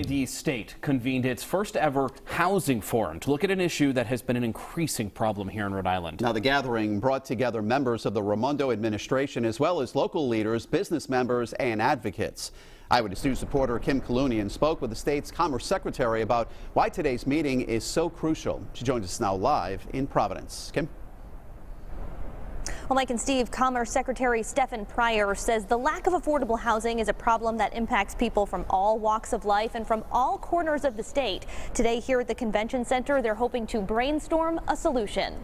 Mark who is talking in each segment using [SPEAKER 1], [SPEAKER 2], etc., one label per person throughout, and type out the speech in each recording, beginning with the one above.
[SPEAKER 1] the state convened its first ever housing forum to look at an issue that has been an increasing problem here in Rhode Island.
[SPEAKER 2] Now, the gathering brought together members of the Raimondo administration as well as local leaders, business members, and advocates. Eyewitness News reporter Kim Kalunian spoke with the state's Commerce Secretary about why today's meeting is so crucial. She joins us now live in Providence. Kim?
[SPEAKER 3] Well, Mike and Steve, Commerce Secretary Stephen Pryor says the lack of affordable housing is a problem that impacts people from all walks of life and from all corners of the state. Today here at the Convention Center, they're hoping to brainstorm a solution.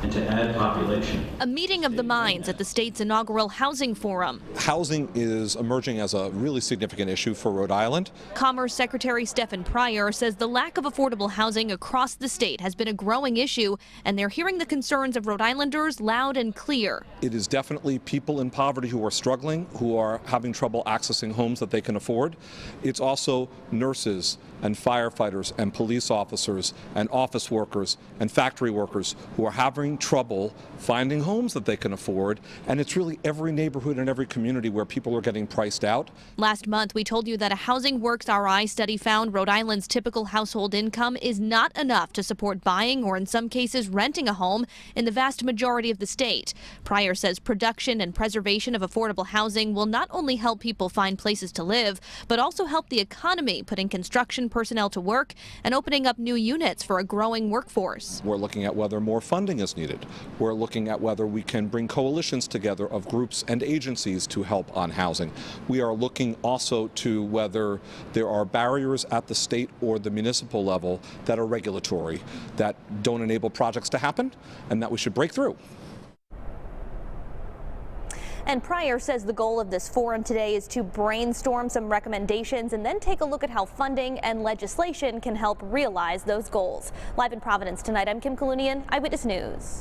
[SPEAKER 4] And to add population.
[SPEAKER 5] A meeting of the minds at the state's inaugural housing forum.
[SPEAKER 6] Housing is emerging as a really significant issue for Rhode Island.
[SPEAKER 5] Commerce Secretary Stephen Pryor says the lack of affordable housing across the state has been a growing issue, and they're hearing the concerns of Rhode Islanders loud and clear.
[SPEAKER 6] It is definitely people in poverty who are struggling, who are having trouble accessing homes that they can afford. It's also nurses and firefighters and police officers and office workers and factory workers who are having trouble finding homes that they can afford, and it's really every neighborhood and every community where people are getting priced out.
[SPEAKER 5] Last month, we told you that a Housing Works RI study found Rhode Island's typical household income is not enough to support buying or in some cases renting a home in the vast majority of the state. Pryor says production and preservation of affordable housing will not only help people find places to live, but also help the economy, putting construction personnel to work and opening up new units for a growing workforce.
[SPEAKER 6] We're looking at whether more funding is needed. We're looking at whether we can bring coalitions together of groups and agencies to help on housing. We are looking also to whether there are barriers at the state or the municipal level that are regulatory, that don't enable projects to happen, and that we should break through.
[SPEAKER 3] And Pryor says the goal of this forum today is to brainstorm some recommendations and then take a look at how funding and legislation can help realize those goals. Live in Providence tonight, I'm Kim Kalunian, Eyewitness News.